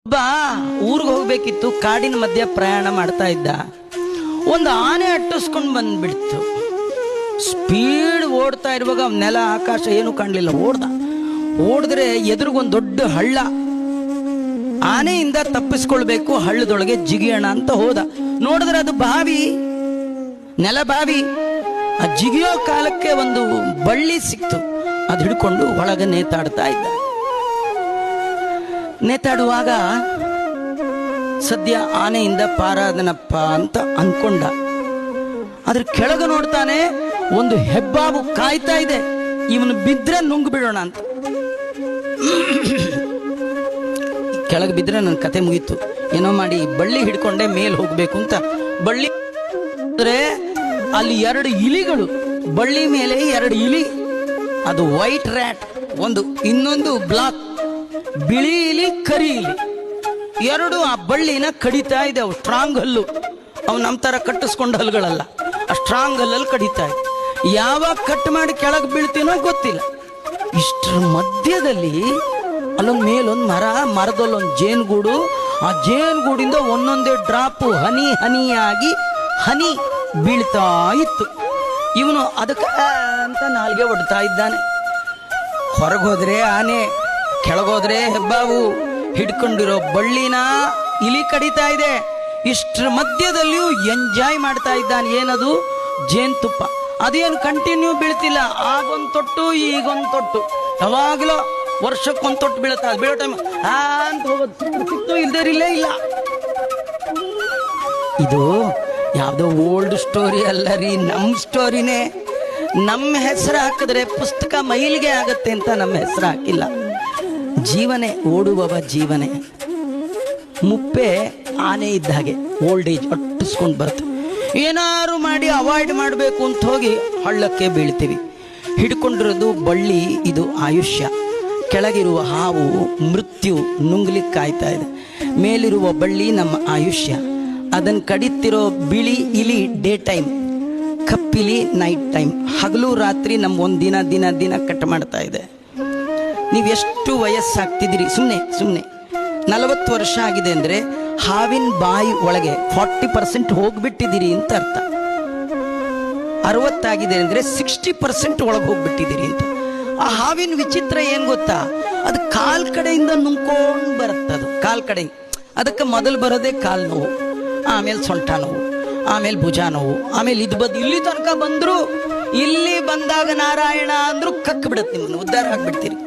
ಒಬ್ಬ ಊರಿಗೆ ಹೋಗ್ಬೇಕಿತ್ತು, ಕಾಡಿನ ಮಧ್ಯೆ ಪ್ರಯಾಣ ಮಾಡ್ತಾ ಇದ್ದ. ಒಂದು ಆನೆ ಅಟ್ಟಿಸ್ಕೊಂಡು ಬಂದ್ಬಿಡ್ತು. ಸ್ಪೀಡ್ ಓಡ್ತಾ ಇರುವಾಗ ನೆಲ ಆಕಾಶ ಏನು ಕಾಣಲಿಲ್ಲ. ಓಡಿದ್ರೆ ಎದುರಿಗೊಂದು ದೊಡ್ಡ ಹಳ್ಳ. ಆನೆಯಿಂದ ತಪ್ಪಿಸ್ಕೊಳ್ಬೇಕು, ಹಳ್ಳದೊಳಗೆ ಜಿಗಿಯೋಣ ಅಂತ ಹೋದ. ನೋಡಿದ್ರೆ ಅದು ಬಾವಿ, ನೆಲ ಬಾವಿ. ಆ ಜಿಗಿಯೋ ಕಾಲಕ್ಕೆ ಒಂದು ಬಳ್ಳಿ ಸಿಕ್ತು. ಅದು ಹಿಡ್ಕೊಂಡು ಒಳಗೆ ನೇತಾಡ್ತಾ ಇದ್ದ. ನೇತಾಡುವಾಗ ಸದ್ಯ ಆನೆಯಿಂದ ಪಾರಾದನಪ್ಪ ಅಂತ ಅನ್ಕೊಂಡ. ಅದ್ರ ಕೆಳಗೆ ನೋಡ್ತಾನೆ, ಒಂದು ಹೆಬ್ಬಾವು ಕಾಯ್ತಾ ಇದೆ. ಇವನು ಬಿದ್ರೆ ನುಂಗ್ ಬಿಡೋಣ ಅಂತ. ಕೆಳಗೆ ಬಿದ್ರೆ ನನ್ನ ಕತೆ ಮುಗೀತು. ಏನೋ ಮಾಡಿ ಬಳ್ಳಿ ಹಿಡ್ಕೊಂಡೆ ಮೇಲ್ ಹೋಗ್ಬೇಕು ಅಂತ ಬಳ್ಳಿ ಅಲ್ಲಿ 2 ಇಲಿಗಳು, ಬಳ್ಳಿ ಮೇಲೆ 2 ಇಲಿ. ಅದು ವೈಟ್ ರ್ಯಾಟ್ ಒಂದು, ಇನ್ನೊಂದು ಬ್ಲಾಕ್, ಬಿಳಿ ಇಲಿ ಕರಿ ಇಲಿ. 2 ಆ ಬಳ್ಳಿನ ಕಡಿತಾ ಇದೆ. ಅವು ಸ್ಟ್ರಾಂಗ್ ಹಲ್ಲು, ಅವು ನಮ್ಮ ತರ ಕಟ್ಟಿಸ್ಕೊಂಡ ಹಲ್ಲುಗಳಲ್ಲ, ಆ ಸ್ಟ್ರಾಂಗ್ ಹಲ್ಲಲ್ಲಿ ಕಡಿತಾ ಇದೆ. ಯಾವಾಗ ಕಟ್ ಮಾಡಿ ಕೆಳಗೆ ಬೀಳ್ತೀನೋ ಗೊತ್ತಿಲ್ಲ. ಇಷ್ಟರ ಮಧ್ಯದಲ್ಲಿ ಅಲ್ಲೊಂದು ಮೇಲೊಂದು ಮರದಲ್ಲೊಂದು ಜೇನುಗೂಡು. ಆ ಜೇನುಗೂಡಿಂದ ಒಂದೊಂದೇ ಡ್ರಾಪ್ ಹನಿ ಹನಿಯಾಗಿ ಹನಿ ಬೀಳ್ತಾ ಇತ್ತು. ಇವನು ಅದಕ್ಕೆ ಅಂತ ನಾಲ್ಗೆ ಒಡ್ತಾ ಇದ್ದಾನೆ. ಹೊರಗೋದ್ರೆ ಆನೆ, ಕೆಳಗೋದ್ರೆ ಹೆಬ್ಬಾವು. ಹಿಡ್ಕೊಂಡಿರೋ ಬಳ್ಳಿನ ಇಲಿ ಕಡಿತಾ ಇದೆ. ಇಷ್ಟರ ಮಧ್ಯದಲ್ಲಿಯೂ ಎಂಜಾಯ್ ಮಾಡ್ತಾ ಇದ್ದಾನೆ. ಏನದು? ಜೇನುತುಪ್ಪ. ಅದೇನು ಕಂಟಿನ್ಯೂ ಬೀಳ್ತಿಲ್ಲ. ಆಗೊಂದು ತೊಟ್ಟು ಈಗೊಂದು ತೊಟ್ಟು, ಯಾವಾಗಲೂ ವರ್ಷಕ್ಕೊಂದು ತೊಟ್ಟು ಬೀಳುತ್ತಾ. ಬೀಳೋ ಟೈಮ್ ಅಂತ ಹೋಗೋದು, ಸಿಕ್ತು ಇಲ್ದೇರಿಲ್ಲೇ ಇಲ್ಲ. ಇದು ಯಾವುದೋ ಓಲ್ಡ್ ಸ್ಟೋರಿ ಅಲ್ಲ ರೀ, ನಮ್ಮ ಸ್ಟೋರಿನೇ. ನಮ್ಮ ಹೆಸರು ಹಾಕಿದ್ರೆ ಪುಸ್ತಕ ಮೈಲಿಗೆ ಆಗತ್ತೆ ಅಂತ ನಮ್ಮ ಹೆಸರು ಹಾಕಿಲ್ಲ. ಜೀವನೇ ಓಡುವವ ಜೀವನೇ. ಮುಪ್ಪೆ ಆನೆ ಇದ್ದ ಹಾಗೆ, ಓಲ್ಡ್ ಏಜ್ ಅಟ್ಟಿಸ್ಕೊಂಡು ಬರ್ತದೆ. ಏನಾರು ಮಾಡಿ ಅವಾಯ್ಡ್ ಮಾಡಬೇಕು ಅಂತ ಹೋಗಿ ಹಳ್ಳಕ್ಕೆ ಬೀಳ್ತೀವಿ. ಹಿಡ್ಕೊಂಡಿರೋದು ಬಳ್ಳಿ, ಇದು ಆಯುಷ್ಯ. ಕೆಳಗಿರುವ ಹಾವು ಮೃತ್ಯು, ನುಂಗ್ಲಿಕ್ಕೆ ಕಾಯ್ತಾ ಇದೆ. ಮೇಲಿರುವ ಬಳ್ಳಿ ನಮ್ಮ ಆಯುಷ್ಯ. ಅದನ್ನು ಕಡಿತಿರೋ ಬಿಳಿ ಇಲಿ ಡೇ ಟೈಮ್, ಕಪ್ಪಿಲಿ ನೈಟ್ ಟೈಮ್. ಹಗಲು ರಾತ್ರಿ ನಮ್ಮ ಒಂದು ದಿನ ದಿನ ದಿನ ಕಟ್ ಮಾಡ್ತಾ ಇದೆ. ನೀವೆಷ್ಟು ವಯಸ್ಸಾಗ್ತಿದ್ದೀರಿ? ಸುಮ್ಮನೆ 40 ವರ್ಷ ಆಗಿದೆ ಅಂದರೆ ಹಾವಿನ ಬಾಯಿ ಒಳಗೆ 40% ಹೋಗ್ಬಿಟ್ಟಿದ್ದೀರಿ ಅಂತ ಅರ್ಥ. 60 ಆಗಿದೆ ಅಂದರೆ 60% ಒಳಗೆ ಹೋಗ್ಬಿಟ್ಟಿದ್ದೀರಿ ಅಂತ. ಆ ಹಾವಿನ ವಿಚಿತ್ರ ಏನು ಗೊತ್ತಾ? ಅದು ಕಾಲ್ ಕಡೆಯಿಂದ ನುಂಗ್ಕೊಂಡು ಬರುತ್ತೆ. ಅದು ಕಾಲ್ ಕಡೆ, ಅದಕ್ಕೆ ಮೊದಲು ಬರೋದೇ ಕಾಲು ನೋವು, ಆಮೇಲೆ ಸೊಂಟ ನೋವು, ಆಮೇಲೆ ಭುಜ ನೋವು, ಆಮೇಲೆ ಇಲ್ಲಿ ತನಕ ಬಂದ್ರು. ಇಲ್ಲಿ ಬಂದಾಗ ನಾರಾಯಣ ಅಂದ್ರು ಕಕ್ ಬಿಡುತ್ತೆ, ನಿಮ್ಮನ್ನು ಉದ್ಧಾರ ಆಗ್ಬಿಡ್ತೀರಿ.